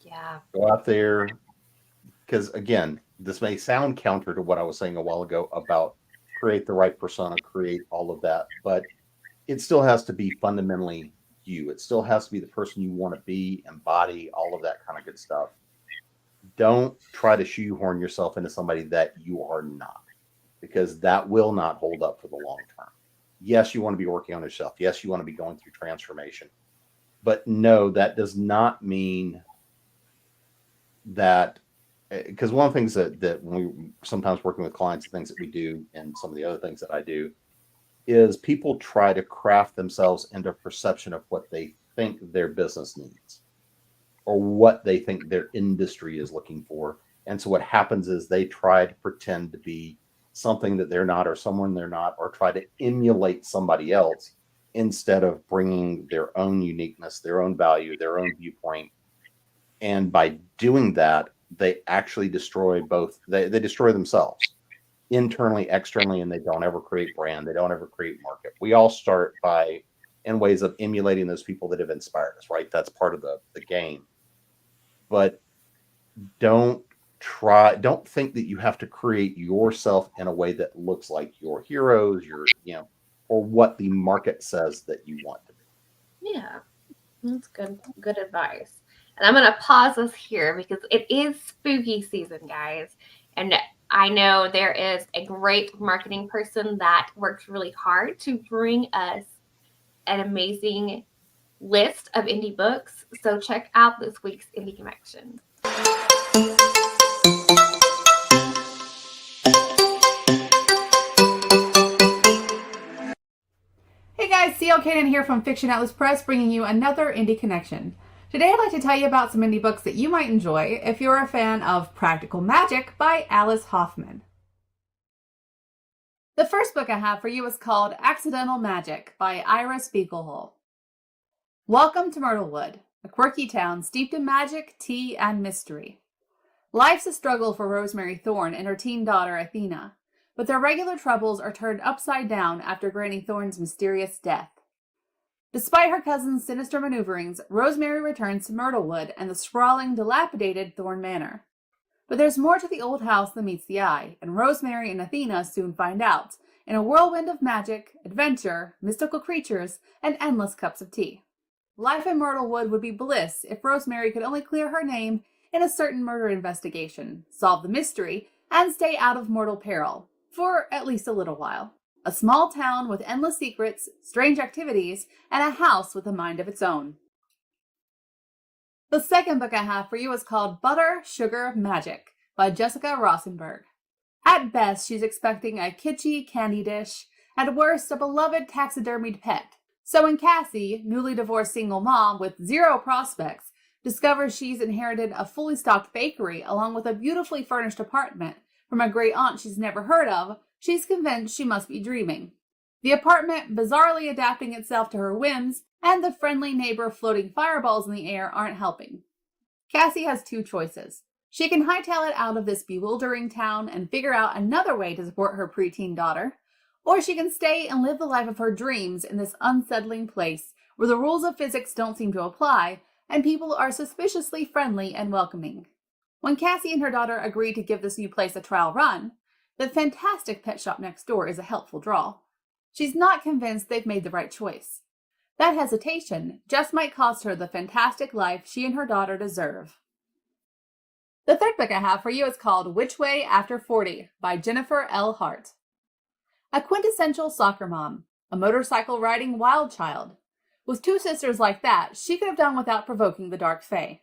Yeah. Go out there, because again, this may sound counter to what I was saying a while ago about create the right persona, create all of that, but it still has to be fundamentally you. It still has to be the person you want to be, embody, all of that kind of good stuff. Don't try to shoehorn yourself into somebody that you are not. because that will not hold up for the long term. Yes, you want to be working on yourself. Yes, you want to be going through transformation. But no, that does not mean that, because one of the things that when we sometimes working with clients, the things that we do and some of the other things that I do is people try to craft themselves into a perception of what they think their business needs or what they think their industry is looking for. And so what happens is they try to pretend to be something that they're not or someone they're not, or try to emulate somebody else instead of bringing their own uniqueness, their own value, their own viewpoint. And by doing that, they actually destroy both. They destroy themselves internally, externally, and they don't ever create brand. They don't ever create market. We all start by in ways of emulating those people that have inspired us, right? That's part of the game. But don't think that you have to create yourself in a way that looks like your heroes, or what the market says that you want to be. Yeah, that's good advice. And I'm going to pause us here because it is spooky season, guys. And I know there is a great marketing person that works really hard to bring us an amazing list of indie books. So check out this week's Indie Connection. Hey guys, CL Kanan here from Fiction Atlas Press, bringing you another Indie Connection. Today I'd like to tell you about some indie books that you might enjoy if you're a fan of Practical Magic by Alice Hoffman. The first book I have for you is called Accidental Magic by Iris Beaglehole. Welcome to Myrtlewood, a quirky town steeped in magic, tea, and mystery. Life's a struggle for Rosemary Thorne and her teen daughter Athena, but their regular troubles are turned upside down after Granny Thorne's mysterious death. Despite her cousin's sinister maneuverings, Rosemary returns to Myrtlewood and the sprawling, dilapidated Thorne Manor. But there's more to the old house than meets the eye, and Rosemary and Athena soon find out, in a whirlwind of magic, adventure, mystical creatures, and endless cups of tea. Life in Myrtlewood would be bliss if Rosemary could only clear her name in a certain murder investigation, solve the mystery, and stay out of mortal peril, for at least a little while. A small town with endless secrets, strange activities, and a house with a mind of its own. The second book I have for you is called Butter, Sugar, Magic by Jessica Rosenberg. At best, she's expecting a kitschy candy dish, at worst, a beloved taxidermied pet. So when Cassie, newly divorced single mom with zero prospects, discovers she's inherited a fully stocked bakery along with a beautifully furnished apartment from a great aunt she's never heard of, she's convinced she must be dreaming. The apartment bizarrely adapting itself to her whims, and the friendly neighbor floating fireballs in the air aren't helping. Cassie has two choices. She can hightail it out of this bewildering town and figure out another way to support her preteen daughter, or she can stay and live the life of her dreams in this unsettling place where the rules of physics don't seem to apply and people are suspiciously friendly and welcoming. When Cassie and her daughter agree to give this new place a trial run, the fantastic pet shop next door is a helpful draw. She's not convinced they've made the right choice. That hesitation just might cost her the fantastic life she and her daughter deserve. The third book I have for you is called Which Way After 40 by Jennifer L. Hart. A quintessential soccer mom, a motorcycle-riding wild child. With two sisters like that, she could have done without provoking the dark fae.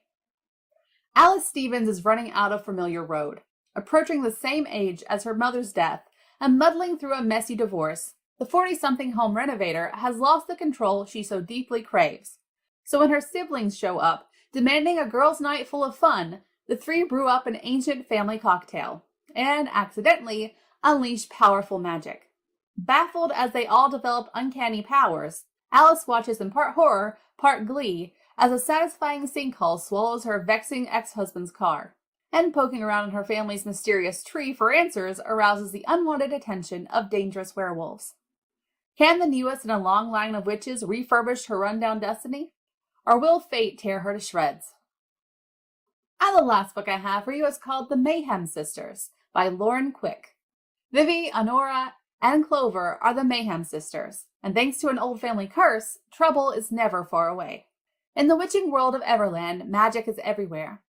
Alice Stevens is running out of familiar road, approaching the same age as her mother's death and muddling through a messy divorce. The 40-something home renovator has lost the control she so deeply craves. So when her siblings show up, demanding a girls' night full of fun, the three brew up an ancient family cocktail and, accidentally, unleash powerful magic. Baffled as they all develop uncanny powers, Alice watches in part horror, part glee, as a satisfying sinkhole swallows her vexing ex-husband's car. And poking around in her family's mysterious tree for answers arouses the unwanted attention of dangerous werewolves. Can the newest in a long line of witches refurbish her rundown destiny? Or will fate tear her to shreds? And the last book I have for you is called The Mayhem Sisters by Lauren Quick. Vivi, Honora, and Clover are the Mayhem sisters, and thanks to an old family curse, trouble is never far away. In the witching world of Everland, magic is everywhere.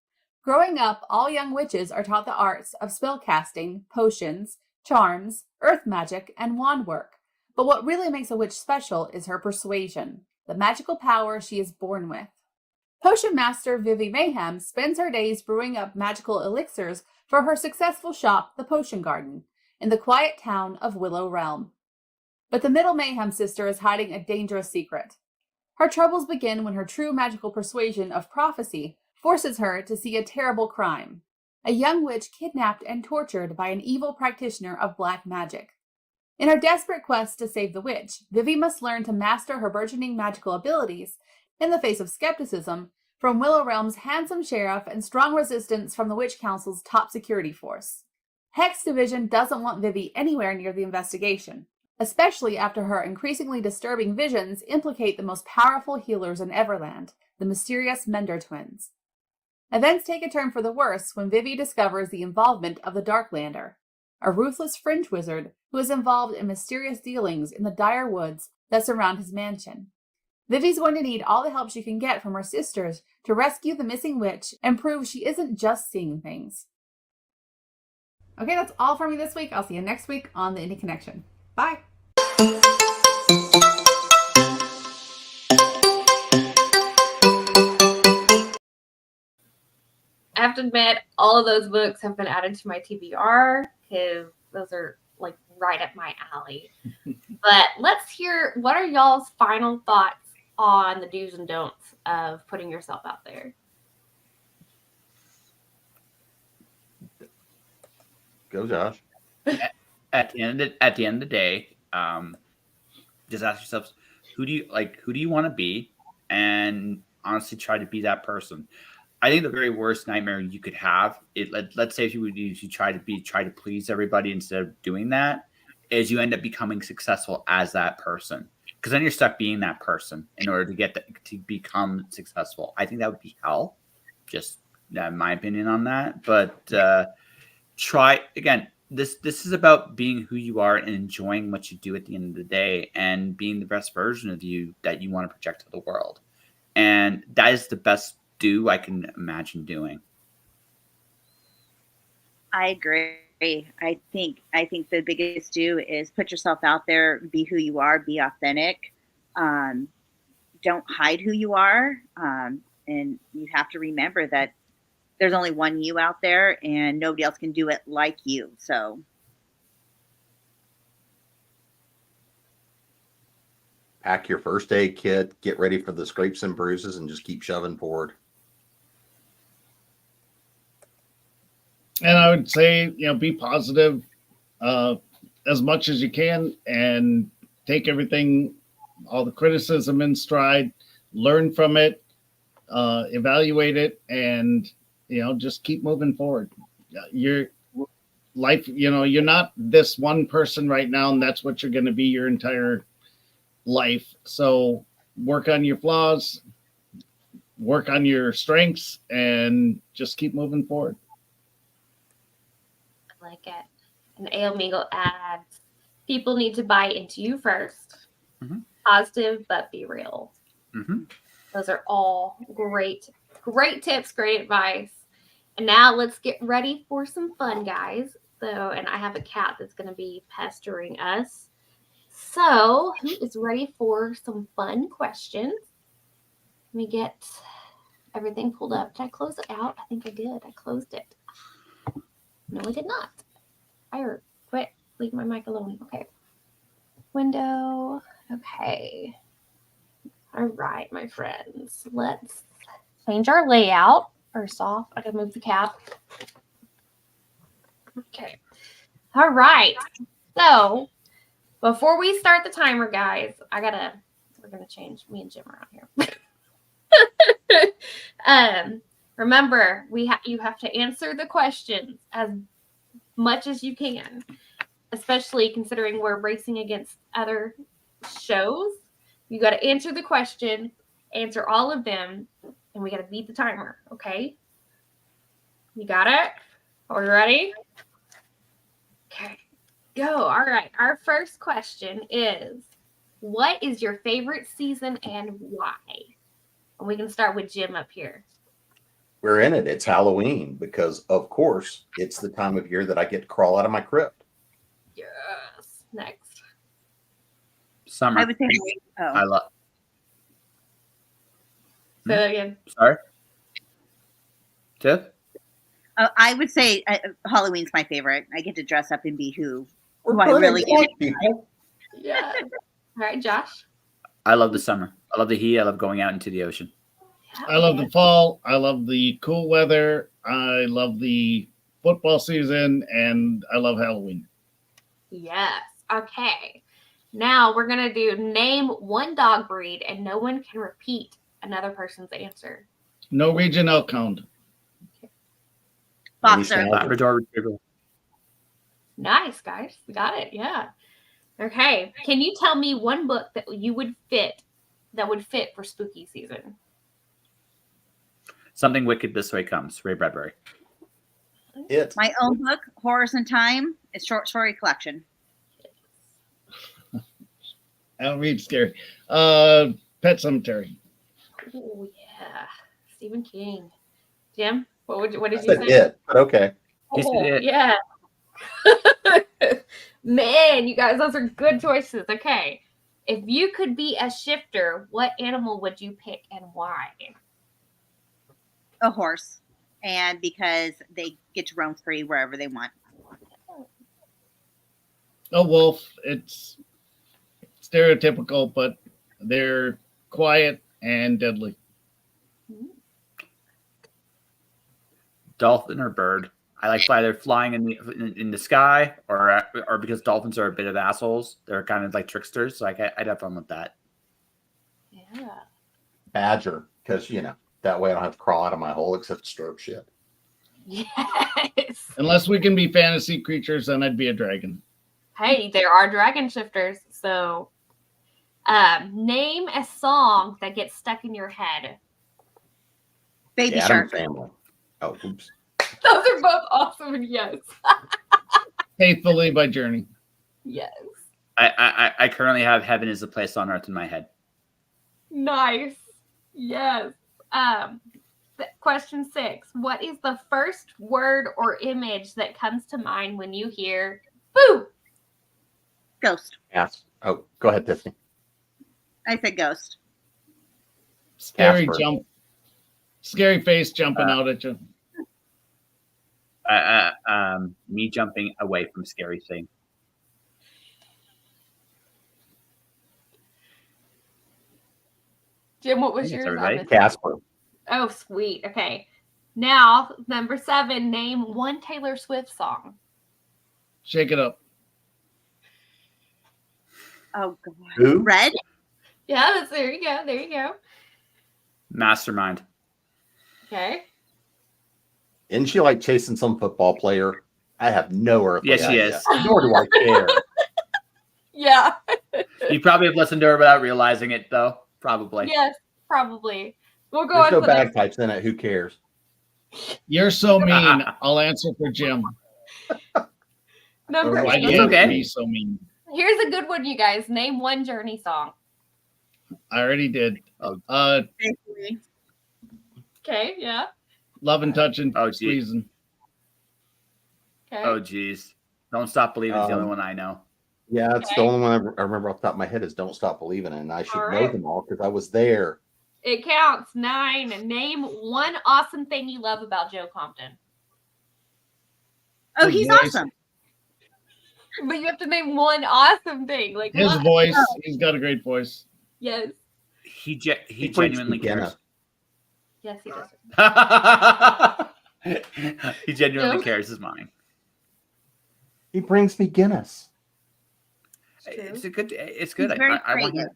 Growing up, all young witches are taught the arts of spellcasting, potions, charms, earth magic, and wand work. But what really makes a witch special is her persuasion, the magical power she is born with. Potion master Vivi Mayhem spends her days brewing up magical elixirs for her successful shop, the Potion Garden, in the quiet town of Willow Realm. But the middle Mayhem sister is hiding a dangerous secret. Her troubles begin when her true magical persuasion of prophecy forces her to see a terrible crime: a young witch kidnapped and tortured by an evil practitioner of black magic. In her desperate quest to save the witch, Vivi must learn to master her burgeoning magical abilities in the face of skepticism from Willow Realm's handsome sheriff and strong resistance from the Witch Council's top security force. Hex Division doesn't want Vivi anywhere near the investigation, especially after her increasingly disturbing visions implicate the most powerful healers in Everland, the mysterious Mender twins. Events take a turn for the worse when Vivi discovers the involvement of the Darklander, a ruthless fringe wizard who is involved in mysterious dealings in the dire woods that surround his mansion. Vivi's going to need all the help she can get from her sisters to rescue the missing witch and prove she isn't just seeing things. Okay, that's all for me this week. I'll see you next week on the Indie Connection. Bye! I have to admit, all of those books have been added to my TBR because those are like right up my alley. But let's hear, what are y'all's final thoughts on the do's and don'ts of putting yourself out there? Go, Josh. At the end of the day, just ask yourselves, who do you want to be, and honestly try to be that person. I think the very worst nightmare you could have, let's say if you try to please everybody instead of doing that, is you end up becoming successful as that person, because then you're stuck being that person in order to become successful. I think that would be hell. Just my opinion on that. But try again. This is about being who you are and enjoying what you do at the end of the day, and being the best version of you that you want to project to the world. And that is the best do I can imagine doing. I agree. I think the biggest do is put yourself out there, be who you are, be authentic. Don't hide who you are. And you have to remember that there's only one you out there and nobody else can do it like you. So Pack your first aid kit, get ready for the scrapes and bruises, and just keep shoving forward. And I would say, be positive as much as you can, and take everything, all the criticism in stride, learn from it, evaluate it, and, just keep moving forward. Your life, you're not this one person right now, and that's what you're going to be your entire life. So work on your flaws, work on your strengths, and just keep moving forward. I like it. And Ale Mingle adds, people need to buy into you first. Mm-hmm. Positive, but be real. Mm-hmm. Those are all great tips, great advice. And now let's get ready for some fun, guys. And I have a cat that's going to be pestering us. So who is ready for some fun questions? Let me get everything pulled up. Did I close it out? I think I did. I closed it. No, I did not. Quit. Leave my mic alone. Okay. Window. Okay. All right, my friends. Let's change our layout. First off, I can move the cap. Okay. All right. So before we start the timer, guys, we're gonna change me and Jim around here. Remember, you have to answer the questions as much as you can, especially considering we're racing against other shows. You got to answer the question, answer all of them, and we got to beat the timer. Okay? You got it? Are we ready? Okay. Go. All right. Our first question is, what is your favorite season and why? And we can start with Jim up here. We're in it. It's Halloween because, of course, it's the time of year that I get to crawl out of my crypt. next? Summer. I would say. I love. Say that again. Sorry. Tiff? I would say Halloween's my favorite. I get to dress up and be who I really am. Yeah. All right, Josh. I love the summer. I love the heat. I love going out into the ocean. I love the fall. I love the cool weather. I love the football season, and I love Halloween. Yes. Okay. Now we're going to do name one dog breed, and no one can repeat another person's answer. Norwegian elk hound. Boxer. Labrador Retriever. Nice, guys. Got it. Yeah. Okay. Can you tell me one book that would fit for spooky season? Something Wicked This Way Comes. Ray Bradbury. My own book, Horrors in Time. It's short story collection. I don't read scary. Pet Cemetery. Oh yeah, Stephen King. Jim, what did you Said say? It, but okay. He said Oh, It. yeah. Man, you guys, those are good choices. Okay. If you could be a shifter, what animal would you pick and why? A horse. And because they get to roam free wherever they want. A wolf. It's stereotypical, but they're quiet and deadly. Dolphin or bird. I like either flying in the sky or because dolphins are a bit of assholes. They're kind of like tricksters. So I'd have fun with that. Yeah. Badger, because that way I don't have to crawl out of my hole except stroke shit. Yes. Unless we can be fantasy creatures, then I'd be a dragon. Hey, there are dragon shifters. So, name a song that gets stuck in your head. Baby The Shark. Addams Family. Oh, oops. Those are both awesome. And yes. Faithfully by Journey. Yes. I currently have Heaven is a Place on Earth in my head. Nice. Yes. Question 6. What is the first word or image that comes to mind when you hear boo? Ghost. Yes. Oh, go ahead, Tiffany. I said ghost. Scary Casper. jump. Scary face jumping out at you. Me jumping away from scary thing. Jim, what was I think yours? it's everybody. on this? Casper. Oh, sweet. Okay. Now, number 7. Name one Taylor Swift song. Shake It Up. Oh, God. Who? Red? Yeah, there you go. There you go. Mastermind. Okay. Isn't she like chasing some football player? I have no earthly Yes, she idea. is. Nor do I care. Yeah. You probably have listened to her without realizing it, though. Probably. Yes, probably. We'll go There's on no to the next. bagpipes in it. Who cares? You're so mean. I'll answer for Jim. Number Or why 8. do you have okay. to be so mean? Here's a good one, you guys. Name one Journey song. I already did. Faithfully. Okay, yeah. Love and touching. Oh, gee. Squeezing. Okay. Oh, geez. Don't Stop Believing is the only one I know. Yeah, it's the Okay. only one I remember off the top of my head is Don't Stop Believing. And I should All know right. them all because I was there. It counts. 9. Name one awesome thing you love about Joe Compton. Oh, His he's voice. awesome. But you have to name one awesome thing. Like His what? voice. He's got a great voice. Yes. He freaks genuinely me cares. Yes, he does. He genuinely No. cares is mine. He brings me Guinness. It's good. He's I very want creative.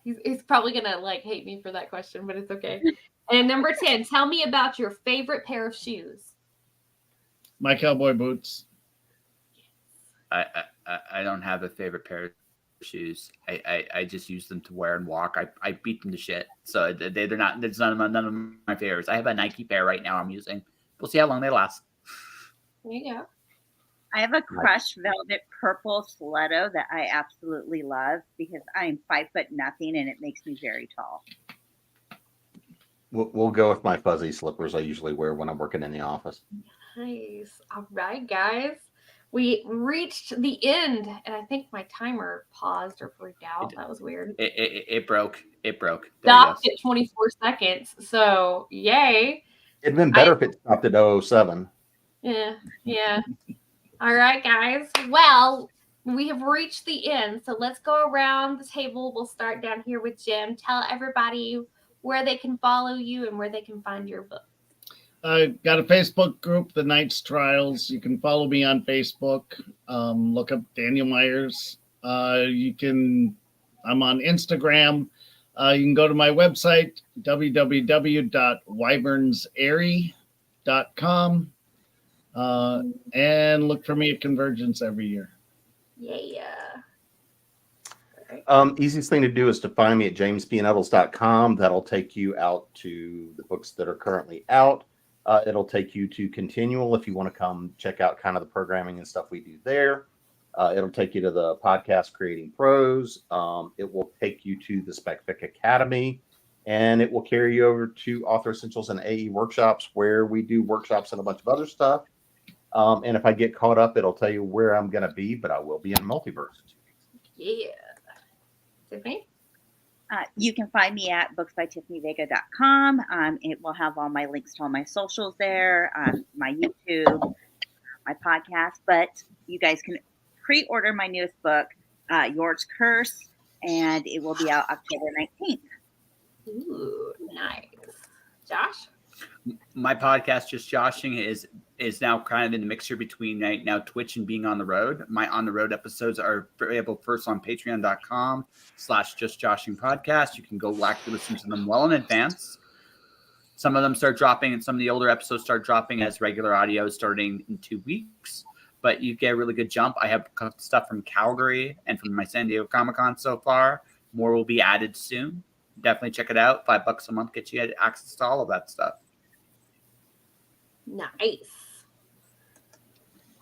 He's probably gonna like hate me for that question, but it's okay. And number 10, tell me about your favorite pair of shoes. My cowboy boots. I don't have a favorite pair of shoes. I just use them to wear and walk. I beat them to shit. So they're not. There's none of my favorites. I have a Nike pair right now. I'm using. We'll see how long they last. There you go. I have a crushed velvet purple stiletto that I absolutely love because I'm 5'0" and it makes me very tall. We'll go with my fuzzy slippers I usually wear when I'm working in the office. Nice. All right, guys. We reached the end, and I think my timer paused or freaked out. That was weird. It broke. It broke. Stopped at 24 seconds. So, yay. It'd been better if it stopped at 007. Yeah. All right, guys. Well, we have reached the end. So let's go around the table. We'll start down here with Jim. Tell everybody where they can follow you and where they can find your book. I got a Facebook group, The Knight's Trials. You can follow me on Facebook. Look up Daniel Myers. I'm on Instagram. You can go to my website, www.wyvernsairy.com, and look for me at Convergence every year. Yeah. Easiest thing to do is to find me at jamespnettles.com. That'll take you out to the books that are currently out. It'll take you to Continual if you want to come check out kind of the programming and stuff we do there. It'll take you to the podcast Creating Pros. It will take you to the Spec-Fic Academy, and it will carry you over to Author Essentials and AE Workshops, where we do workshops and a bunch of other stuff. And if I get caught up, it'll tell you where I'm going to be, but I will be in Multiverse in 2 weeks. Yeah. Tiffany? You can find me at booksbytiffanyvega.com. It will have all my links to all my socials there, my YouTube, my podcast. But you guys can pre-order my newest book, Yours Curse, and it will be out October 19th. Ooh, nice. Josh? My podcast, Just Joshing, is now kind of in the mixture between now Twitch and being on the road. My on the road episodes are available first on patreon.com/justjoshing podcast. You can go actually listen to them well in advance. Some of them start dropping, and some of the older episodes start dropping as regular audio starting in 2 weeks. But you get a really good jump. I have stuff from Calgary and from my San Diego Comic-Con so far. More will be added soon. Definitely check it out. $5 a month gets you access to all of that stuff. Nice.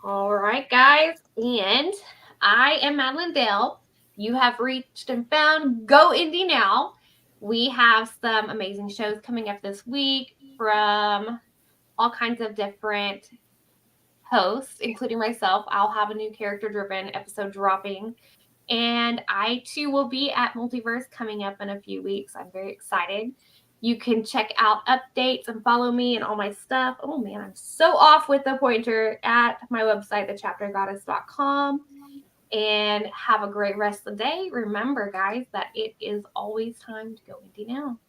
All right, guys. And I am Madilynn Dale. You have reached and found Go Indie Now. We have some amazing shows coming up this week from all kinds of different hosts, including myself. I'll have a new character-driven episode dropping. And I, too, will be at Multiverse coming up in a few weeks. I'm very excited. You can check out updates and follow me and all my stuff. Oh, man, I'm so off with the pointer at my website, thechaptergoddess.com. And have a great rest of the day. Remember, guys, that it is always time to go indie now.